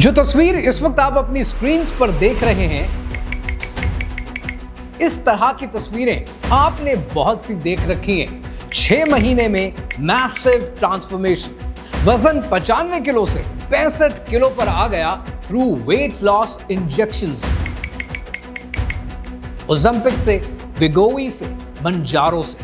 जो तस्वीर इस वक्त आप अपनी स्क्रीन पर देख रहे हैं, इस तरह की तस्वीरें आपने बहुत सी देख रखी हैं। 6 महीने में मैसिव ट्रांसफॉर्मेशन। वजन 95 किलो से 65 किलो पर आ गया through weight loss injections. Ozempic से, विगोवी से, मंजारो से।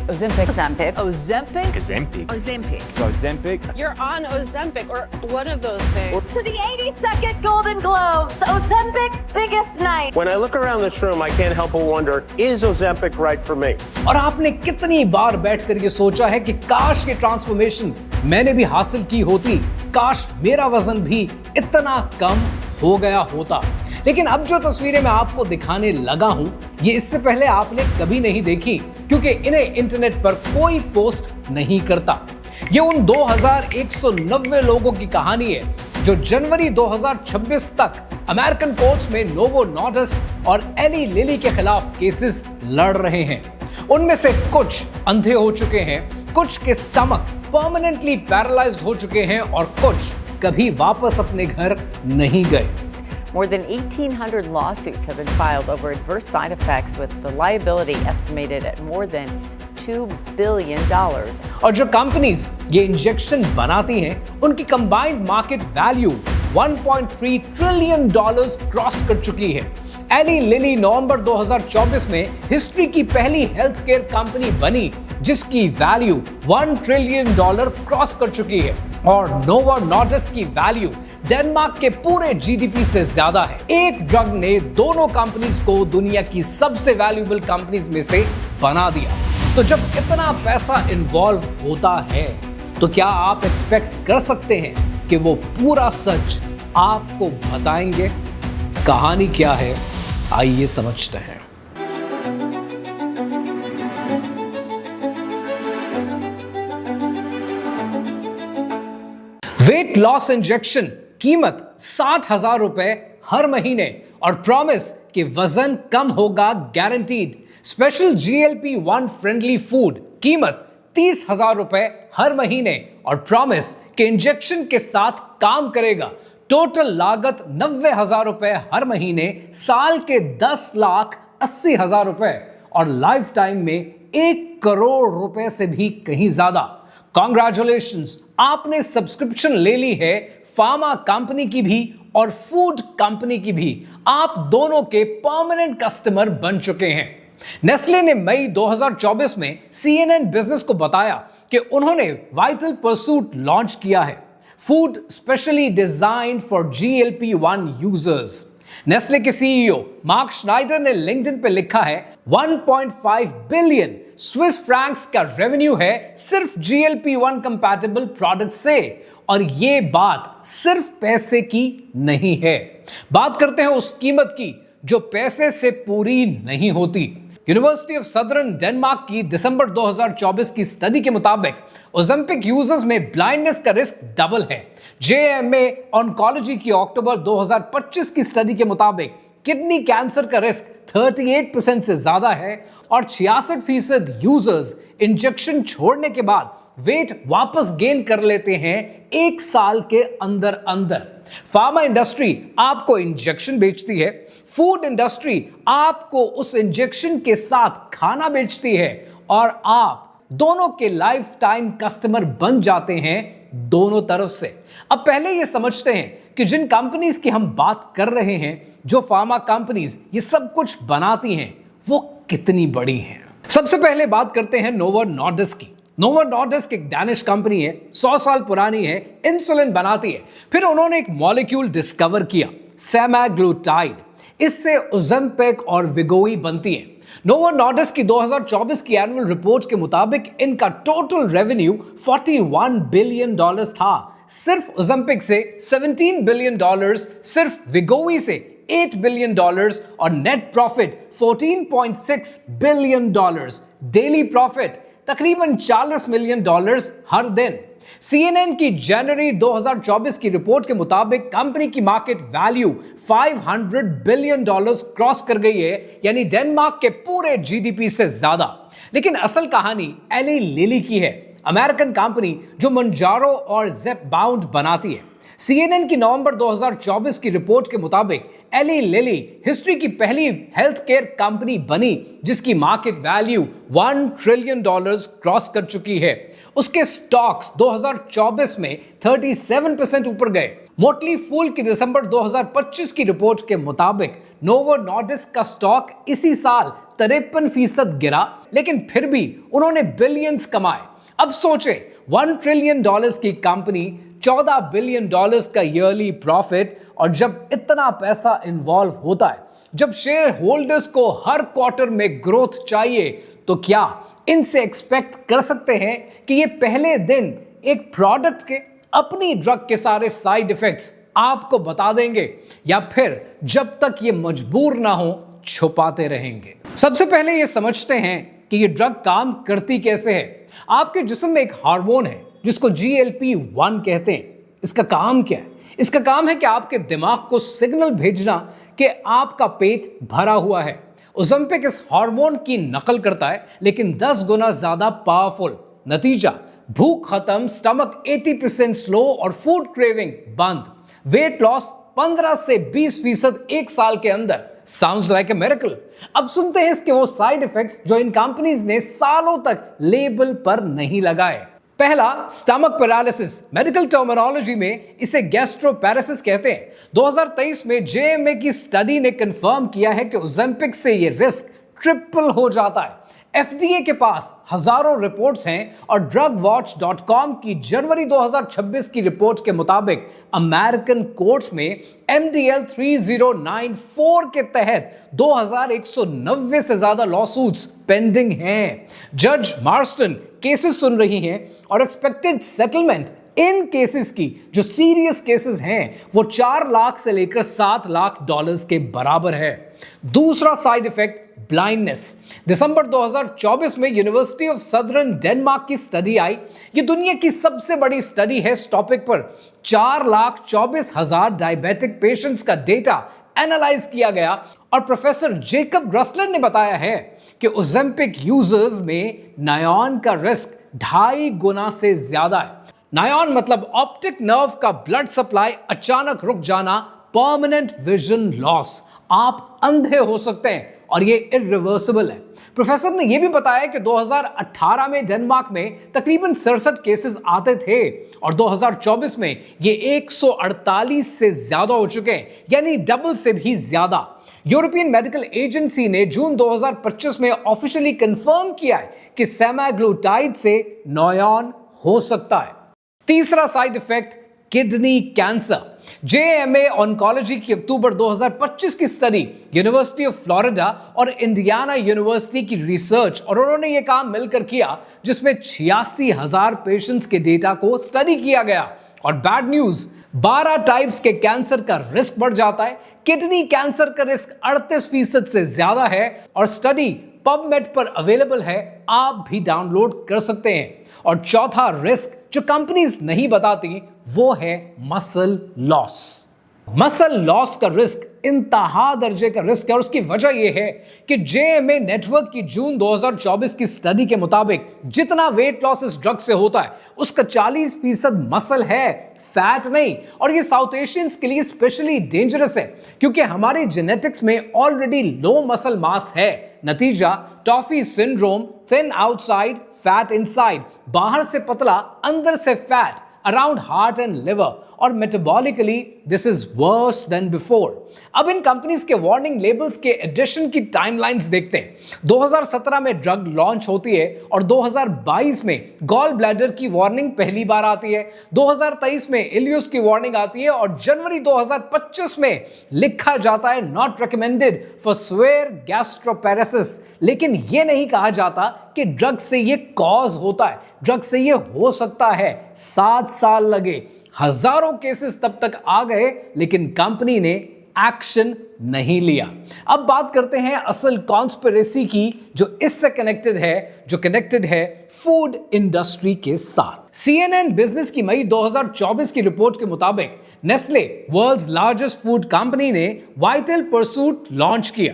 Ozempic. You're on Ozempic or one of those things. To the 82nd Golden Globes, Ozempic's biggest night. When I look around this room, I can't help but wonder, is Ozempic right for me? और आपने कितनी बार बैठकर ये सोचा है कि काश ये ट्रांसफॉर्मेशन मैंने भी हासिल की होती, काश मेरा वजन भी इतना कम हो गया होता। लेकिन अब जो तस्वीरें मैं आपको दिखाने लगा हूं, ये इससे पहले आपने कभी नहीं देखी, क्योंकि इन्हें इंटरनेट पर कोई पोस्ट नहीं करता। ये उन 2190 लोगों की कहानी है जो जनवरी 2026 तक अमेरिकन कोर्ट्स में नोवो नॉर्डिस्क और एली लिली के खिलाफ केसेस लड़ रहे हैं। उनमें से कुछ अंधे हो चुके हैं, कुछ के स्टमक परमानेंटली पैरालाइज्ड हो चुके हैं और कुछ कभी वापस अपने घर नहीं गए। More than 1,800 lawsuits have been filed over adverse side effects, with the liability estimated at more than $2 billion. और जो कंपनीज ये इंजेक्शन बनाती हैं, उनकी combined market value 1.3 trillion dollars cross कर चुकी है। एली लिली नवंबर 2024 में हिस्ट्री की पहली हेल्थ केयर कंपनी बनी जिसकी वैल्यू 1 ट्रिलियन डॉलर क्रॉस कर चुकी है, और नोवो नॉर्डिस्क की वैल्यू डेनमार्क के पूरे जीडीपी से ज्यादा है। एक ड्रग ने दोनों कंपनीज को दुनिया की सबसे वैल्यूएबल कंपनीज में से बना दिया। तो जब इतना पैसा इन्वॉल्व होता है, तो क्या आप एक्सपेक्ट कर सकते हैं कि वो पूरा सच आपको बताएंगे? कहानी क्या है, आइए समझते हैं। वेट लॉस इंजेक्शन, कीमत 60,000 रुपए हर महीने और प्रॉमिस कि वजन कम होगा guaranteed. Special GLP-1 friendly food, कीमत 30,000 रुपए हर महीने और प्रॉमिस कि इंजेक्शन के साथ काम करेगा। टोटल लागत 90,000 रुपए हर महीने, साल के 10,80,000 रुपए और लाइफ टाइम में 1 करोड़ रुपए से भी कहीं ज्यादा। कॉन्ग्रेचुलेशंस, आपने सब्सक्रिप्शन ले ली है फार्मा कंपनी की भी और फूड कंपनी की भी। आप दोनों के परमानेंट कस्टमर बन चुके हैं। नेस्ले ने मई 2024 में CNN बिजनेस को बताया कि उन्होंने वाइटल परसूट लॉन्च किया है, food specially designed for GLP-1 users. Nestle के CEO मार्क श्नाइडर ने लिंक्डइन पे लिखा है 1.5 बिलियन स्विस फ्रैंक्स का रेवेन्यू है सिर्फ GLP-1 कंपैटिबल प्रोडक्ट से। और ये बात सिर्फ पैसे की नहीं है, बात करते हैं उस कीमत की जो पैसे से पूरी नहीं होती। यूनिवर्सिटी ऑफ सदर्न डेनमार्क की दिसंबर 2024 की स्टडी के मुताबिक ओज़ेम्पिक यूजर्स में ब्लाइंडनेस का रिस्क डबल है। JMA ऑन्कोलॉजी की अक्टूबर 2025 की स्टडी के मुताबिक किडनी कैंसर का रिस्क 38% से ज्यादा है और 66% यूजर्स इंजेक्शन छोड़ने के बाद वेट वापस गेन कर लेते हैं 1 साल के अंदर अंदर। फार्मा इंडस्ट्री आपको इंजेक्शन बेचती है, फूड इंडस्ट्री आपको उस इंजेक्शन के साथ खाना बेचती है, और आप दोनों के लाइफ टाइम कस्टमर बन जाते हैं दोनों तरफ से। अब पहले ये समझते हैं कि जिन कंपनीज की हम बात कर रहे हैं, जो फार्मा कंपनीज ये सब कुछ बनाती हैं, वो कितनी बड़ी हैं। सबसे पहले बात करते हैं नोवो नॉर्डिस्क की। नोवो नॉर्डिस्क एक डैनिश कंपनी है, 100 साल पुरानी है, इंसुलिन बनाती है। फिर उन्होंने एक मॉलिक्यूल डिस्कवर किया, सेमाग्लूटाइड। इससे ओज़ेम्पिक और विगोवी बनती है। नोवो नॉर्डिस्क की 2024 की एनुअल रिपोर्ट के मुताबिक इनका टोटल रेवेन्यू $41 बिलियन था सिर्फ ओज़ेम्पिक से, $17 बिलियन सिर्फ विगोवी से, $8 बिलियन और net profit $14.6 billion. Daily profit तकरीबन $40 मिलियन हर दिन। CNN की जनवरी 2024 की रिपोर्ट के मुताबिक कंपनी की मार्केट वैल्यू $500 बिलियन क्रॉस कर गई है, यानी डेनमार्क के पूरे GDP से ज्यादा। लेकिन असल कहानी एली लिली की है, अमेरिकन कंपनी जो मंजारो और ज़ेपबाउंड बनाती है। CNN की नवंबर 2024 की रिपोर्ट के मुताबिक एली लिली हिस्ट्री की पहली हेल्थ केयर कंपनी बनी जिसकी मार्केट वैल्यू $1 ट्रिलियन क्रॉस कर चुकी है। उसके स्टॉक्स 2024 में 37% ऊपर गए। मोटली फूल की दिसंबर 2025 की रिपोर्ट के मुताबिक नोवो नॉर्डिस्क का स्टॉक इसी साल 53% गिरा, लेकिन फिर भी उन्होंने बिलियंस कमाए। अब सोचें, $1 ट्रिलियन की कंपनी, $14 बिलियन का ईयरली प्रॉफिट, और जब इतना पैसा इन्वॉल्व होता है, जब शेयर होल्डर्स को हर क्वार्टर में ग्रोथ चाहिए, तो क्या इनसे एक्सपेक्ट कर सकते हैं कि ये पहले दिन एक प्रोडक्ट के अपनी ड्रग के सारे साइड इफेक्ट्स आपको बता देंगे, या फिर जब तक ये मजबूर ना हो छुपाते रहेंगे? सबसे पहले ये समझते हैं कि ये ड्रग काम करती कैसे है। आपके जिस्म में एक हार्मोन है जिसको GLP-1 कहते हैं। इसका काम क्या है? इसका काम है कि आपके दिमाग को सिग्नल भेजना कि आपका पेट भरा हुआ है। ओज़ेम्पिक इस हार्मोन की नकल करता है, लेकिन 10 गुना ज्यादा पावरफुल। नतीजा, भूख खत्म, स्टमक 80% स्लो और फूड क्रेविंग बंद। वेट लॉस 15 से 20% एक साल के अंदर। Sounds like a miracle. अब सुनते हैं इसके वो साइड इफेक्ट्स जो इन कंपनीज ने सालों तक लेबल पर नहीं लगाए। पहला, स्टमक पैरालिसिस। मेडिकल टर्मिनोलॉजी में इसे गैस्ट्रोपैरालिसिस कहते हैं। 2023 में JMA की स्टडी ने कंफर्म किया है कि ओज़ेम्पिक से ये रिस्क ट्रिपल हो जाता है। FDA के पास हजारों रिपोर्ट्स हैं और drugwatch.com की जनवरी 2026 की रिपोर्ट के मुताबिक अमेरिकन कोर्ट्स में MDL 3094 के तहत 2190 से ज्यादा लॉसूट्स पेंडिंग हैं। जज मार्स्टन केसेस सुन रही हैं और एक्सपेक्टेड सेटलमेंट इन केसेस की, जो सीरियस केसेस हैं, वो $4 लाख से लेकर $7 लाख के बराबर है। दूसरा साइड इफेक्ट, ब्लाइंडनेस। दिसंबर 2024 में यूनिवर्सिटी ऑफ सदर्न डेनमार्क की स्टडी आई। ये दुनिया की सबसे बड़ी स्टडी है इस टॉपिक पर। 4,24,000 डायबिटिक पेशेंट्स का डेटा एनालाइज किया गया और प्रोफेसर जेकब ग्रसलर ने बताया है कि ओज़ेम्पिक यूजर्स में नायॉन का रिस्क 2.5 गुना से ज्यादा है। नायॉन मतलब ऑप्टिक नर्व का ब्लड सप्लाई अचानक रुक जाना, परमानेंट विजन लॉस। आप अंधे हो सकते हैं और ये इरिवर्सिबल है। प्रोफेसर ने यह भी बताया कि 2018 में डेनमार्क में तकरीबन 67 केसेस आते थे और 2024 में ये 148 से ज्यादा हो चुके हैं, यानी डबल से भी ज्यादा। यूरोपियन मेडिकल एजेंसी ने जून 2025 में ऑफिशियली कंफर्म किया है कि सेमाग्लूटाइड से नायॉन हो सकता है। तीसरा side effect, kidney cancer. JMA oncology की अक्टूबर 2025 की स्टडी, यूनिवर्सिटी ऑफ फ्लोरिडा और इंडियाना यूनिवर्सिटी की रिसर्च, और उन्होंने ये काम मिलकर किया जिसमें 86,000 पेशेंट्स के डेटा को स्टडी किया गया। और बैड न्यूज, 12 टाइप्स के कैंसर का रिस्क बढ़ जाता है। किडनी कैंसर का रिस्क 38% से ज्यादा है और स्टडी पबमेड पर अवेलेबल है, आप भी डाउनलोड कर सकते हैं। और चौथा रिस्क जो कंपनीज नहीं बताती, वो है मसल लॉस। मसल लॉस का रिस्क इंतहा दर्जे का रिस्क है और उसकी वजह यह है कि JMA नेटवर्क की जून 2024 की स्टडी के मुताबिक जितना वेट लॉस इस ड्रग से होता है उसका 40% मसल है, फैट नहीं। और ये साउथ एशियंस के लिए स्पेशली डेंजरस है क्योंकि हमारे जेनेटिक्स में ऑलरेडी लो मसल मास है। नतीजा, TOFI syndrome, thin outside, fat inside, बाहर से पतला, अंदर से fat around heart and liver, और metabolically this is worse than before. अब इन कंपनीज के वार्निंग लेबल्स के एडिशन की टाइमलाइंस देखते हैं। 2017 में ड्रग लॉन्च होती है और 2022 में गॉल ब्लैडर की वार्निंग पहली बार आती है, 2023 में इलियस की वार्निंग आती है और जनवरी 2025 में लिखा जाता है नॉट रिकमेंडेड फॉर सिवियर गैस्ट्रोपैरालिसिस। लेकिन यह नहीं कहा जाता कि ड्रग से ये कॉज होता है, ड्रग से ये हो सकता है। 7 साल लगे, हजारों केसेस तब तक आ गए, लेकिन कंपनी ने एक्शन नहीं लिया। अब बात करते हैं असल कॉन्स्पिरेसी की जो इससे कनेक्टेड है फूड इंडस्ट्री के साथ। CNN बिजनेस की मई 2024 की रिपोर्ट के मुताबिक Nestle, world's largest food company, ने वाइटल परसूट लॉन्च किया।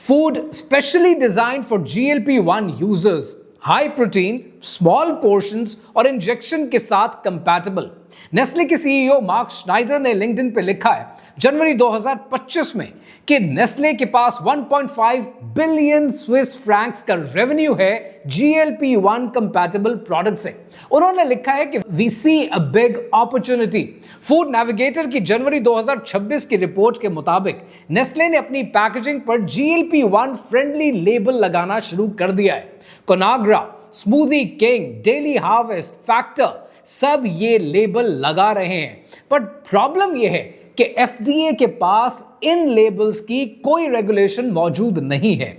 Food specially designed for GLP-1 users, high protein, small portions और इंजेक्शन के साथ कंपैटिबल। नेस्ले के सीईओ मार्क श्नाइडर ने लिंक्डइन पे लिखा है जनवरी 2025 में कि नेस्ले के पास 1.5 बिलियन स्विस फ्रैंक्स का रेवेन्यू है GLP-1 कंपैटिबल प्रोडक्ट से। उन्होंने लिखा है कि we see a big opportunity. Food navigator की जनवरी 2026 की रिपोर्ट के मुताबिक नेस्ले ने अपनी पैकेजिंग पर GLP-1 फ्रेंडली लेबल लगाना शुरू कर दिया है। Conagra, Smoothie King, Daily Harvest, Factor सब ये लेबल लगा रहे हैं, पर प्रॉब्लम ये है कि FDA के पास इन लेबल्स की कोई रेगुलेशन मौजूद नहीं है।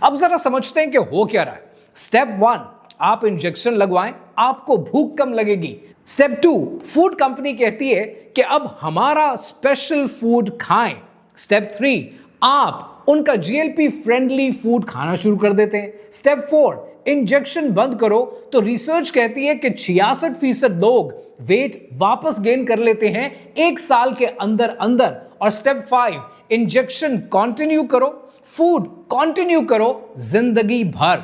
अब जरा समझते हैं कि हो क्या रहा है। स्टेप 1, आप इंजेक्शन लगवाएं, आपको भूख कम लगेगी। स्टेप 2, फूड कंपनी कहती है कि अब हमारा स्पेशल फूड खाएं। स्टेप 3, आप उनका GLP फ्रेंडली फूड खाना शुरू कर देते हैं। स्टेप 4, इंजेक्शन बंद करो तो रिसर्च कहती है कि 66% लोग वेट वापस गेन कर लेते हैं 1 साल के अंदर अंदर। और स्टेप 5, इंजेक्शन कंटिन्यू करो, फूड कंटिन्यू करो जिंदगी भर।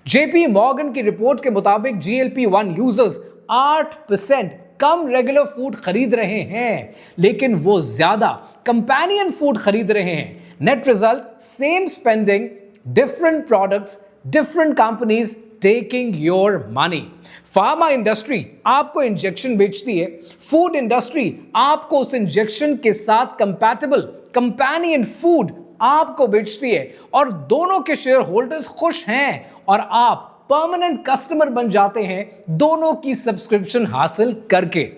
JP मॉर्गन की रिपोर्ट के मुताबिक GLP-1 यूजर्स 8% कम रेगुलर फूड खरीद रहे हैं, लेकिन वो ज्यादा कंपेनियन फूड खरीद रहे हैं। Net result, same spending, different products, different companies taking your money. Pharma industry आपको इंजेक्शन बेचती है, फूड इंडस्ट्री आपको उस इंजेक्शन के साथ कंपैटिबल कंपेनियन फूड आपको बेचती है, और दोनों के शेयर होल्डर्स खुश हैं और आप परमानेंट कस्टमर बन जाते हैं दोनों की सब्सक्रिप्शन हासिल करके।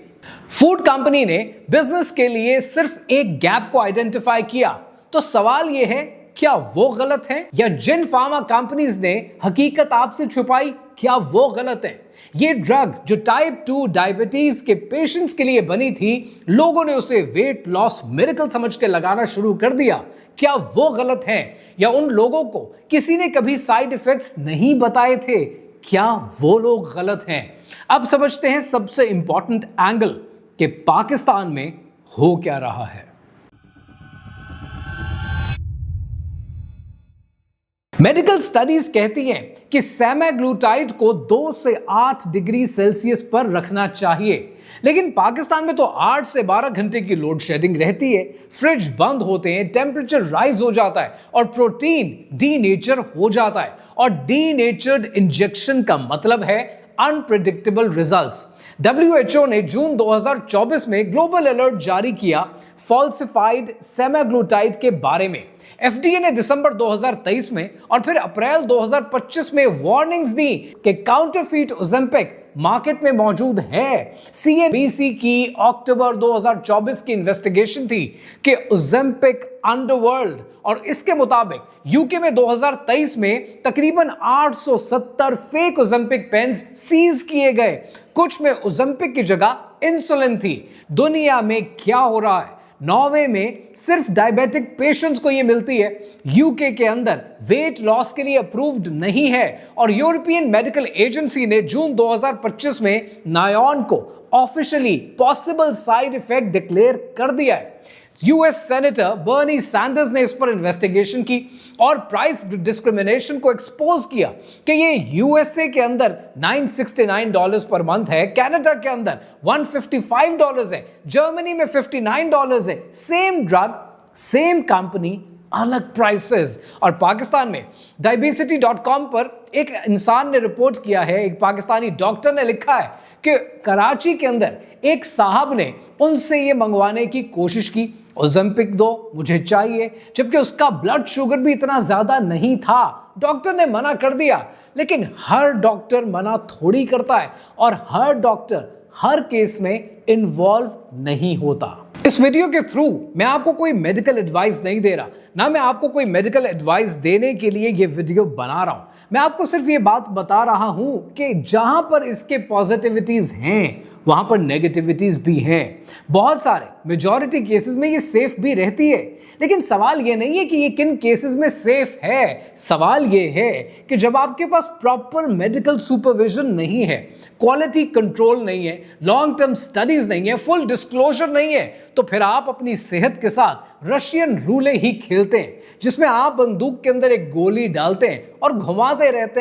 फूड कंपनी ने बिजनेस के लिए सिर्फ एक गैप को आइडेंटिफाई किया, तो सवाल यह है क्या वो गलत है, या जिन फार्मा कंपनीज ने हकीकत आपसे छुपाई क्या वो गलत है? ये ड्रग जो टाइप 2 डायबिटीज के पेशेंट्स के लिए बनी थी, लोगों ने उसे वेट लॉस मिरेकल समझ के लगाना शुरू कर दिया, क्या वो गलत है? या उन लोगों को किसी ने कभी साइड इफेक्ट्स नहीं बताए थे, क्या वो लोग गलत हैं? अब समझते हैं सबसे इंपॉर्टेंट एंगल कि पाकिस्तान में हो क्या रहा है। मेडिकल स्टडीज कहती हैं कि सेमाग्लूटाइड को 2 से 8 डिग्री सेल्सियस पर रखना चाहिए, लेकिन पाकिस्तान में तो 8 से 12 घंटे की लोड शेडिंग रहती है, फ्रिज बंद होते हैं, टेम्परेचर राइज हो जाता है और प्रोटीन डीनेचर हो जाता है। और डीनेचर्ड इंजेक्शन का मतलब है अनप्रेडिक्टेबल रिजल्ट्स। WHO ने जून 2024 में ग्लोबल अलर्ट जारी किया फॉल्सिफाइड सेमाग्लूटाइड के बारे में। FDA ने दिसंबर 2023 में और फिर अप्रैल 2025 में वार्निंग्स दी कि काउंटरफीट ओज़ेम्पिक मार्केट में मौजूद है। CNBC की अक्टूबर 2024 की इन्वेस्टिगेशन थी कि ओज़ेम्पिक अंडरवर्ल्ड, और इसके मुताबिक यूके में 2023 में तकरीबन 870 फेक ओज़ेम्पिक पेन्स सीज किए गए। कुछ में ओज़ेम्पिक की जगह इंसुलिन थी। दुनिया में क्या हो रहा है? नॉर्वे में सिर्फ डायबिटिक पेशेंट्स को यह मिलती है, यूके के अंदर वेट लॉस के लिए अप्रूव्ड नहीं है, और यूरोपियन मेडिकल एजेंसी ने जून 2025 में नायोन को officially possible side effect declare कर दिया है। यूएस सेनेटर बर्नी सैंडर्स ने इस पर इन्वेस्टिगेशन की और प्राइस डिस्क्रिमिनेशन को एक्सपोज किया कि ये यूएसए के अंदर $969 पर मंथ है, कनाडा के अंदर $155 है, जर्मनी में $59 है। सेम ड्रग, सेम कंपनी, अलग प्राइसेस। और पाकिस्तान में diabesity.com पर एक इंसान ने रिपोर्ट किया है, एक पाकिस्तानी डॉक्टर ने लिखा है कि कराची के अंदर एक साहब ने उनसे ये मंगवाने की कोशिश की, ओज़ेम्पिक दो, मुझे चाहिए, जबकि उसका ब्लड शुगर भी इतना ज्यादा नहीं था। डॉक्टर ने मना कर दिया, लेकिन हर डॉक्टर मना थोड़ी करता है और हर डॉक्टर हर केस में इन्वॉल्व नहीं होता। इस वीडियो के थ्रू मैं आपको कोई मेडिकल एडवाइस नहीं दे रहा, ना मैं आपको कोई मेडिकल एडवाइस देने के लिए ये वीडियो बना रहा हूं। मैं आपको सिर्फ ये बात बता रहा हूं कि जहां पर इसके पॉजिटिविटीज हैं वहां पर नेगेटिविटीज भी हैं। बहुत सारे मेजॉरिटी केसेस में ये सेफ भी रहती है, लेकिन सवाल ये नहीं है कि ये किन केसेस में सेफ है। सवाल ये है कि जब आपके पास प्रॉपर मेडिकल सुपरविजन नहीं है, क्वालिटी कंट्रोल नहीं है, लॉन्ग टर्म स्टडीज नहीं है, फुल डिस्क्लोजर नहीं है, तो फिर आप अपनी सेहत के साथ रशियन रूले ही खेलते हैं, जिसमें आप बंदूक के अंदर एक गोली डालते हैं और घुमाते रहते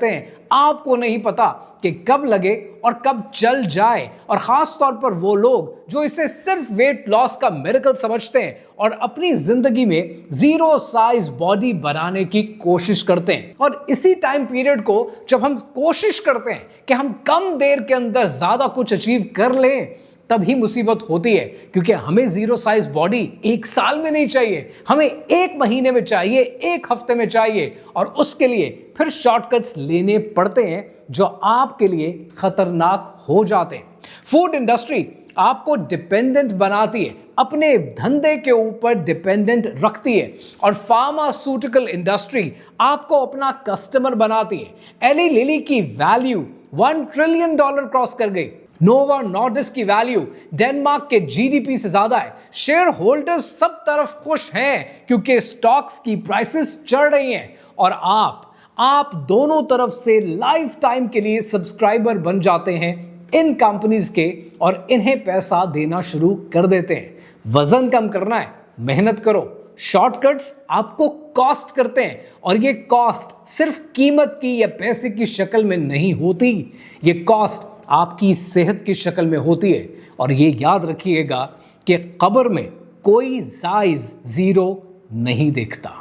हैं, आपको नहीं पता कि कब लगे और कब चल जाए, और खास तौर पर वो लोग जो इसे सिर्फ वेट लॉस का मिरेकल समझते हैं और अपनी जिंदगी में जीरो साइज बॉडी बनाने की कोशिश करते हैं। और इसी टाइम पीरियड को जब हम कोशिश करते हैं कि हम कम देर के अंदर ज्यादा कुछ अचीव कर लें, तभी मुसीबत होती है, क्योंकि हमें जीरो साइज बॉडी एक साल में नहीं चाहिए, हमें एक महीने में चाहिए, एक हफ्ते में चाहिए, और उसके लिए फिर शॉर्टकट्स लेने पड़ते हैं जो आपके लिए खतरनाक हो जाते हैं। फूड इंडस्ट्री आपको डिपेंडेंट बनाती है, अपने धंधे के ऊपर डिपेंडेंट रखती है, और फार्मास्यूटिकल इंडस्ट्री आपको अपना कस्टमर बनाती है। एली लिली की वैल्यू $1 ट्रिलियन क्रॉस कर गई। नोवा नॉर्डिस्क की वैल्यू डेनमार्क के जीडीपी से ज्यादा है। शेयर होल्डर्स सब तरफ खुश हैं क्योंकि स्टॉक्स की प्राइसेस चढ़ रही हैं, और आप दोनों तरफ से लाइफ टाइम के लिए सब्सक्राइबर बन जाते हैं इन कंपनीज के, और इन्हें पैसा देना शुरू कर देते हैं। वजन कम करना है, मेहनत करो। शॉर्टकट्स आपको कॉस्ट करते हैं, और ये कॉस्ट सिर्फ कीमत की या पैसे की शक्ल में नहीं होती, ये कॉस्ट आपकी सेहत की शक्ल में होती है। और ये याद रखिएगा कि कब्र में कोई साइज जीरो नहीं देखता।